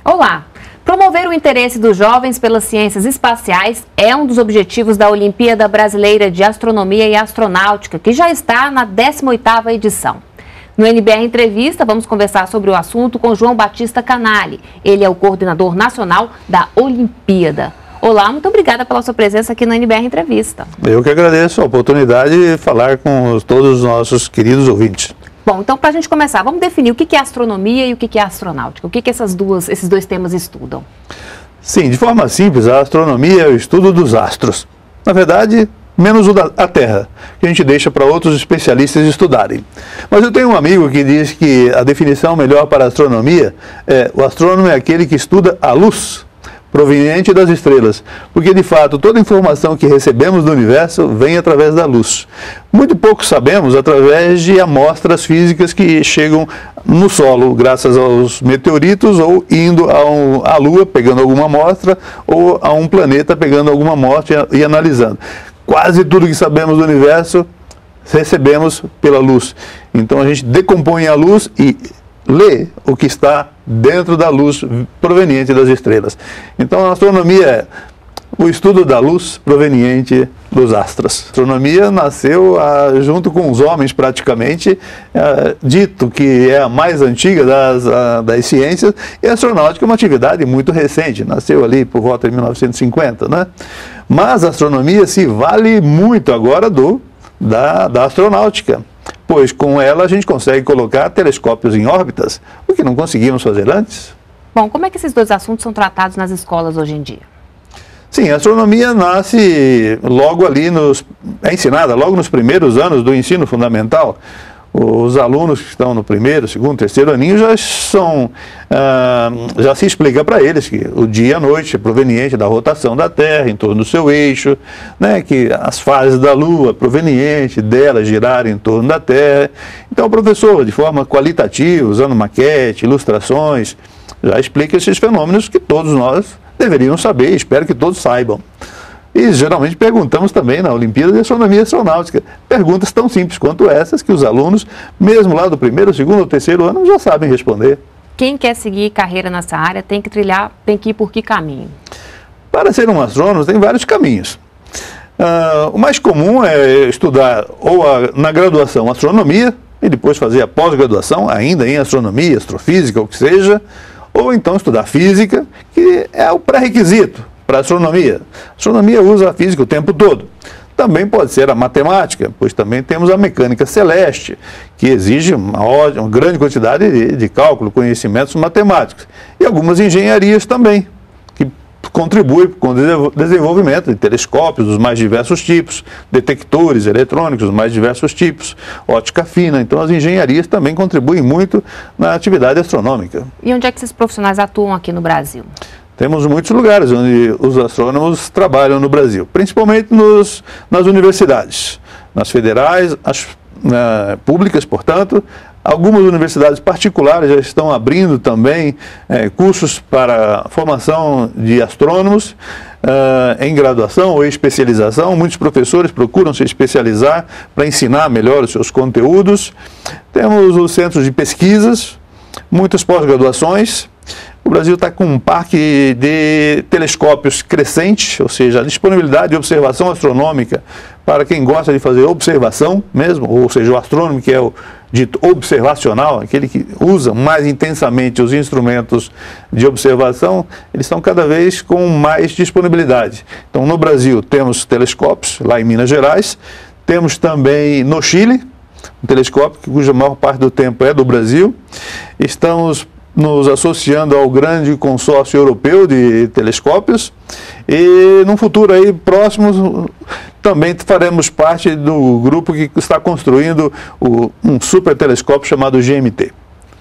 Olá! Promover o interesse dos jovens pelas ciências espaciais é um dos objetivos da Olimpíada Brasileira de Astronomia e Astronáutica, que já está na 18ª edição. No NBR Entrevista, vamos conversar sobre o assunto com João Batista Canali. Ele é o coordenador nacional da Olimpíada. Olá, muito obrigada pela sua presença aqui no NBR Entrevista. Eu que agradeço a oportunidade de falar com todos os nossos queridos ouvintes. Bom, então para a gente começar, vamos definir o que é astronomia e o que é astronáutica. O que esses dois temas estudam? Sim, de forma simples, a astronomia é o estudo dos astros. Na verdade, menos o da Terra, que a gente deixa para outros especialistas estudarem. Mas eu tenho um amigo que diz que a definição melhor para a astronomia é: o astrônomo é aquele que estuda a luz proveniente das estrelas, porque de fato toda informação que recebemos do universo vem através da luz. Muito pouco sabemos através de amostras físicas que chegam no solo, graças aos meteoritos, ou indo à Lua pegando alguma amostra, ou a um planeta pegando alguma amostra e analisando. Quase tudo que sabemos do universo recebemos pela luz. Então a gente decompõe a luz e lê o que está dentro da luz proveniente das estrelas. Então a astronomia é o estudo da luz proveniente dos astros. A astronomia nasceu junto com os homens praticamente, dito que é a mais antiga das ciências, e a astronáutica é uma atividade muito recente, nasceu ali por volta de 1950, né? Mas a astronomia se vale muito agora da astronáutica, pois com ela a gente consegue colocar telescópios em órbitas, o que não conseguimos fazer antes. Bom, como é que esses dois assuntos são tratados nas escolas hoje em dia? Sim, a astronomia nasce logo ali, é ensinada logo nos primeiros anos do ensino fundamental. Os alunos que estão no primeiro, segundo, terceiro aninho já se explica para eles que o dia e a noite é proveniente da rotação da Terra em torno do seu eixo, né, que as fases da Lua é proveniente dela girar em torno da Terra. Então o professor, de forma qualitativa, usando maquete, ilustrações, já explica esses fenômenos que todos nós deveríamos saber, espero que todos saibam. E geralmente perguntamos também na Olimpíada de Astronomia e Astronáutica perguntas tão simples quanto essas que os alunos, mesmo lá do primeiro, segundo ou terceiro ano, já sabem responder. Quem quer seguir carreira nessa área tem que ir por que caminho? Para ser um astrônomo tem vários caminhos. O mais comum é estudar na graduação astronomia e depois fazer a pós-graduação ainda em astronomia, astrofísica, ou o que seja, ou então estudar física, que é o pré-requisito para a astronomia. A astronomia usa a física o tempo todo. Também pode ser a matemática, pois também temos a mecânica celeste, que exige uma grande quantidade de cálculo, conhecimentos matemáticos. E algumas engenharias também, que contribuem com o desenvolvimento de telescópios dos mais diversos tipos, detectores eletrônicos dos mais diversos tipos, ótica fina. Então as engenharias também contribuem muito na atividade astronômica. E onde é que esses profissionais atuam aqui no Brasil? Temos muitos lugares onde os astrônomos trabalham no Brasil, principalmente nas universidades, nas federais, as públicas, portanto. Algumas universidades particulares já estão abrindo também cursos para formação de astrônomos em graduação ou especialização. Muitos professores procuram se especializar para ensinar melhor os seus conteúdos. Temos os centros de pesquisas, muitas pós-graduações. O Brasil está com um parque de telescópios crescente, ou seja, a disponibilidade de observação astronômica para quem gosta de fazer observação mesmo, ou seja, o astrônomo que é o dito observacional, aquele que usa mais intensamente os instrumentos de observação, eles estão cada vez com mais disponibilidade. Então, no Brasil temos telescópios, lá em Minas Gerais, temos também no Chile, um telescópio cuja maior parte do tempo é do Brasil. Estamos nos associando ao grande consórcio europeu de telescópios e num futuro aí próximo também faremos parte do grupo que está construindo um super telescópio chamado GMT.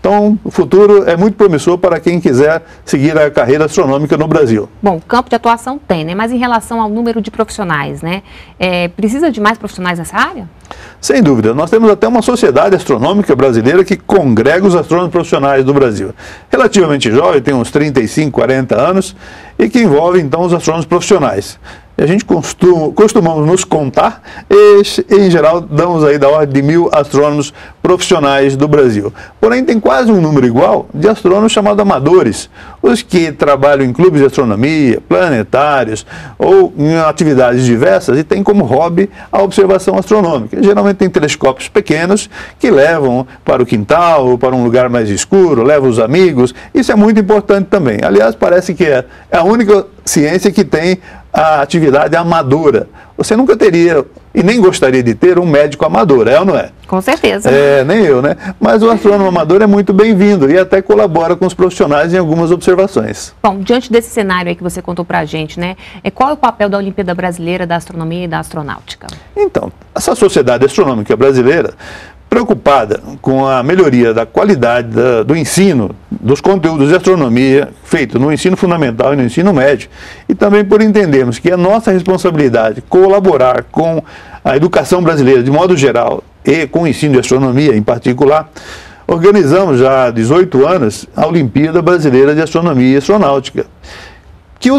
Então, o futuro é muito promissor para quem quiser seguir a carreira astronômica no Brasil. Bom, campo de atuação tem, né? Mas em relação ao número de profissionais, né? Precisa de mais profissionais nessa área? Sem dúvida. Nós temos até uma sociedade astronômica brasileira que congrega os astrônomos profissionais do Brasil. Relativamente jovem, tem uns 35, 40 anos, e que envolve, então, os astrônomos profissionais. E a gente costumamos nos contar e, em geral, damos aí da ordem de 1.000 astrônomos profissionais do Brasil. Porém, tem quase um número igual de astrônomos chamados amadores, os que trabalham em clubes de astronomia, planetários ou em atividades diversas e têm como hobby a observação astronômica. Geralmente tem telescópios pequenos que levam para o quintal ou para um lugar mais escuro, levam os amigos. Isso é muito importante também. Aliás, parece que é a única ciência que tem a atividade amadora. Você nunca teria e nem gostaria de ter um médico amador, é ou não é? Com certeza. Nem eu, né? Mas o astrônomo amador é muito bem-vindo e até colabora com os profissionais em algumas observações. Bom, diante desse cenário aí que você contou pra gente, né? Qual é o papel da Olimpíada Brasileira da Astronomia e da Astronáutica? Então, essa Sociedade Astronômica Brasileira, preocupada com a melhoria da qualidade do ensino, dos conteúdos de astronomia feito no ensino fundamental e no ensino médio, e também por entendermos que é nossa responsabilidade colaborar com a educação brasileira de modo geral e com o ensino de astronomia em particular, organizamos já há 18 anos a Olimpíada Brasileira de Astronomia e Astronáutica, que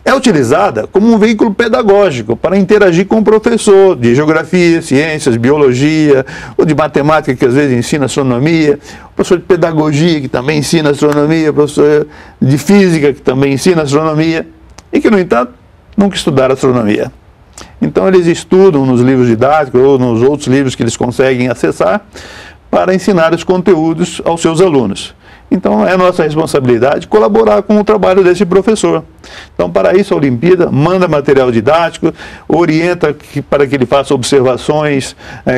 é utilizada como um veículo pedagógico para interagir com o professor de geografia, ciências, biologia, ou de matemática, que às vezes ensina astronomia, o professor de pedagogia, que também ensina astronomia, o professor de física, que também ensina astronomia, e que, no entanto, nunca estudaram astronomia. Então, eles estudam nos livros didáticos ou nos outros livros que eles conseguem acessar para ensinar os conteúdos aos seus alunos. Então, é nossa responsabilidade colaborar com o trabalho desse professor. Então, para isso, a Olimpíada manda material didático, orienta para que ele faça observações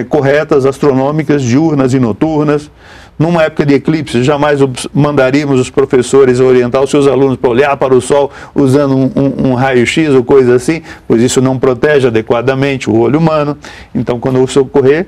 corretas, astronômicas, diurnas e noturnas. Numa época de eclipse, jamais mandaríamos os professores orientar os seus alunos para olhar para o Sol usando um raio-x ou coisa assim, pois isso não protege adequadamente o olho humano. Então, quando isso ocorrer,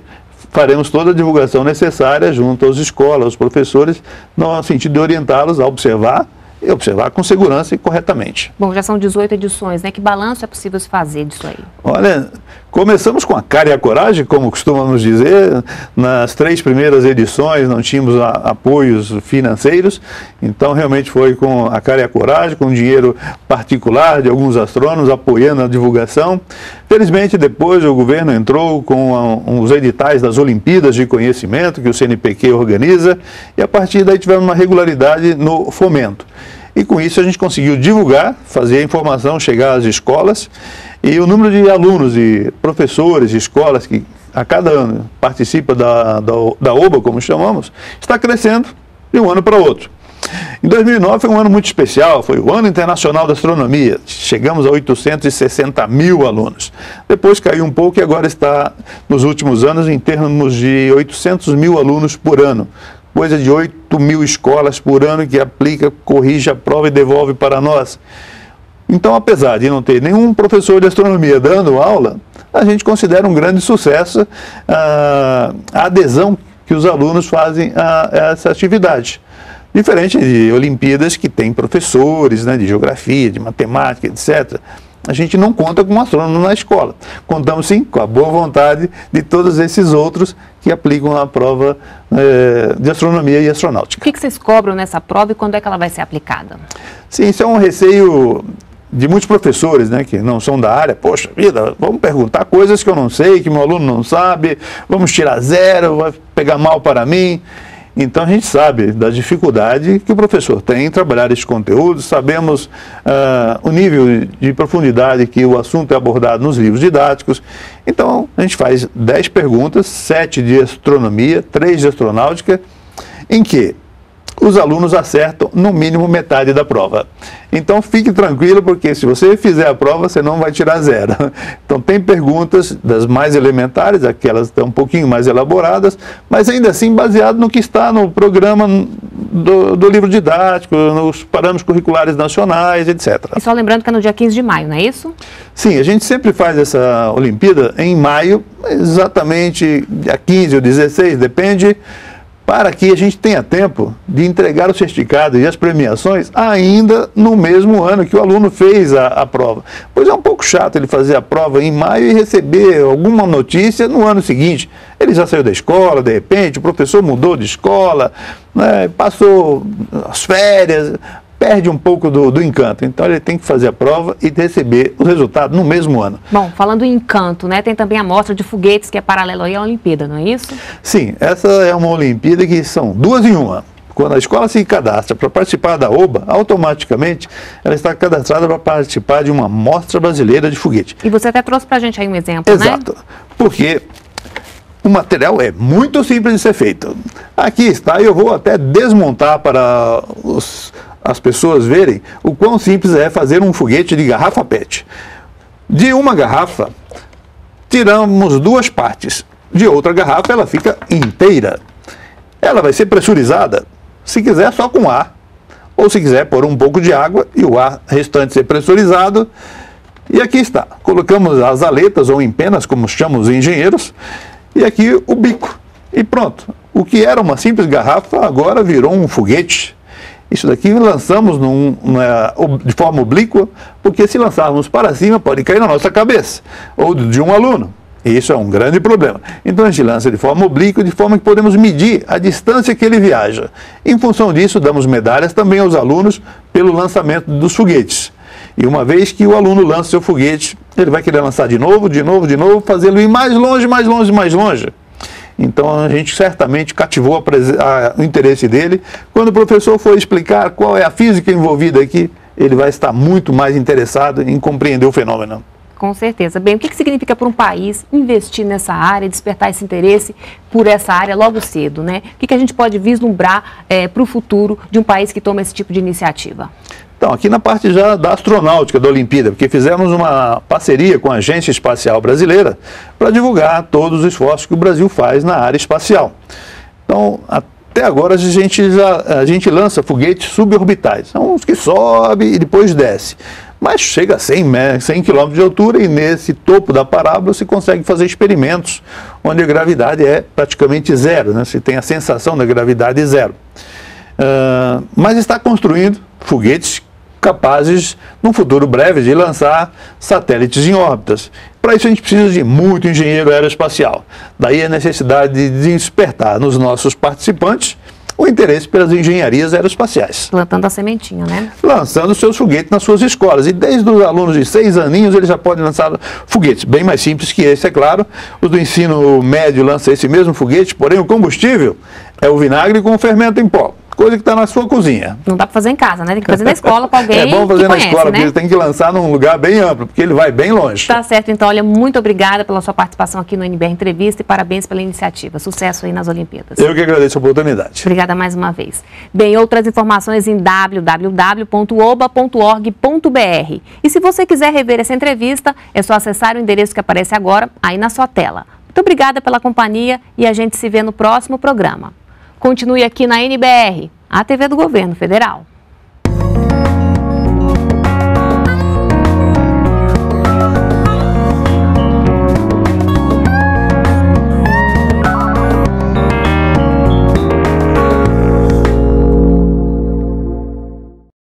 faremos toda a divulgação necessária junto às escolas, aos professores, no sentido de orientá-los a observar e observar com segurança e corretamente. Bom, já são 18 edições, né? Que balanço é possível se fazer disso aí? Olha, começamos com a cara e a coragem, como costumamos dizer. Nas 3 primeiras edições não tínhamos apoios financeiros, então realmente foi com a cara e a coragem, com dinheiro particular de alguns astrônomos apoiando a divulgação. Felizmente, depois o governo entrou com os editais das Olimpíadas de Conhecimento, que o CNPq organiza, e a partir daí tivemos uma regularidade no fomento. E com isso a gente conseguiu divulgar, fazer a informação chegar às escolas, e o número de alunos e professores de escolas que a cada ano participa da OBA, como chamamos, está crescendo de um ano para outro. Em 2009 foi um ano muito especial, foi o Ano Internacional da Astronomia, chegamos a 860 mil alunos. Depois caiu um pouco e agora está, nos últimos anos, em termos de 800 mil alunos por ano. Coisa de 8 mil escolas por ano que aplica, corrige a prova e devolve para nós. Então, apesar de não ter nenhum professor de astronomia dando aula, a gente considera um grande sucesso a adesão que os alunos fazem a essa atividade. Diferente de Olimpíadas que tem professores, né, de geografia, de matemática, etc. A gente não conta com um astrônomo na escola. Contamos, sim, com a boa vontade de todos esses outros que aplicam a prova de astronomia e astronáutica. O que vocês cobram nessa prova e quando é que ela vai ser aplicada? Sim, isso é um receio de muitos professores, né, que não são da área. Poxa vida, vamos perguntar coisas que eu não sei, que meu aluno não sabe, vamos tirar 0, vai pegar mal para mim. Então, a gente sabe da dificuldade que o professor tem em trabalhar esses conteúdos, sabemos o nível de profundidade que o assunto é abordado nos livros didáticos. Então, a gente faz 10 perguntas, 7 de astronomia, 3 de astronáutica, em que os alunos acertam no mínimo metade da prova. Então fique tranquilo, porque se você fizer a prova, você não vai tirar 0. Então tem perguntas das mais elementares, aquelas estão um pouquinho mais elaboradas, mas ainda assim baseado no que está no programa do livro didático, nos parâmetros curriculares nacionais, etc. E só lembrando que é no dia 15 de maio, não é isso? Sim, a gente sempre faz essa Olimpíada em maio, exatamente dia 15 ou 16, depende, para que a gente tenha tempo de entregar o certificado e as premiações ainda no mesmo ano que o aluno fez a prova. Pois é um pouco chato ele fazer a prova em maio e receber alguma notícia no ano seguinte. Ele já saiu da escola, de repente, o professor mudou de escola, né, passou as férias, perde um pouco do encanto. Então ele tem que fazer a prova e receber o resultado no mesmo ano. Bom, falando em encanto, né, tem também a mostra de foguetes que é paralelo aí à Olimpíada, não é isso? Sim, essa é uma Olimpíada que são duas em uma. Quando a escola se cadastra para participar da OBA, automaticamente ela está cadastrada para participar de uma mostra brasileira de foguete. E você até trouxe para a gente aí um exemplo, Exato, né? Porque o material é muito simples de ser feito. Aqui está, eu vou até desmontar para as pessoas verem o quão simples é fazer um foguete de garrafa PET. De uma garrafa, tiramos duas partes. De outra garrafa, ela fica inteira. Ela vai ser pressurizada, se quiser, só com ar. Ou se quiser, pôr um pouco de água e o ar restante ser pressurizado. E aqui está. Colocamos as aletas ou empenas, como chamam os engenheiros, e aqui o bico. E pronto. O que era uma simples garrafa, agora virou um foguete. Isso daqui lançamos de forma oblíqua, porque se lançarmos para cima, pode cair na nossa cabeça, ou de um aluno. E isso é um grande problema. Então a gente lança de forma oblíqua, de forma que podemos medir a distância que ele viaja. Em função disso, damos medalhas também aos alunos pelo lançamento dos foguetes. E uma vez que o aluno lança seu foguete, ele vai querer lançar de novo, fazê-lo ir mais longe, mais longe, mais longe. Então a gente certamente cativou o interesse dele. Quando o professor for explicar qual é a física envolvida aqui, ele vai estar muito mais interessado em compreender o fenômeno. Com certeza. Bem, o que significa para um país investir nessa área, despertar esse interesse por essa área logo cedo, né? O que a gente pode vislumbrar para o futuro de um país que toma esse tipo de iniciativa? Então, aqui na parte já da astronáutica da Olimpíada, porque fizemos uma parceria com a Agência Espacial Brasileira para divulgar todos os esforços que o Brasil faz na área espacial. Então, até agora a gente lança foguetes suborbitais, são os que sobem e depois desce. Mas chega a 100 km de altura e nesse topo da parábola se consegue fazer experimentos onde a gravidade é praticamente zero, né? Se tem a sensação da gravidade zero. Mas está construindo foguetes capazes, num futuro breve, de lançar satélites em órbitas. Para isso a gente precisa de muito engenheiro aeroespacial. Daí a necessidade de despertar nos nossos participantes o interesse pelas engenharias aeroespaciais. Plantando a sementinha, né? Lançando seus foguetes nas suas escolas. E desde os alunos de 6 aninhos, eles já podem lançar foguetes, bem mais simples que esse, é claro. Os do ensino médio lançam esse mesmo foguete, porém o combustível é o vinagre com fermento em pó. Coisa que está na sua cozinha. Não dá para fazer em casa, né? Tem que fazer na escola com alguém. É bom fazer na escola, né? porque ele tem que lançar num lugar bem amplo, porque ele vai bem longe. Tá certo, então, olha, muito obrigada pela sua participação aqui no NBR Entrevista e parabéns pela iniciativa. Sucesso aí nas Olimpíadas. Eu que agradeço a oportunidade. Obrigada mais uma vez. Bem, outras informações em www.oba.org.br. E se você quiser rever essa entrevista, é só acessar o endereço que aparece agora aí na sua tela. Muito obrigada pela companhia e a gente se vê no próximo programa. Continue aqui na NBR, a TV do Governo Federal.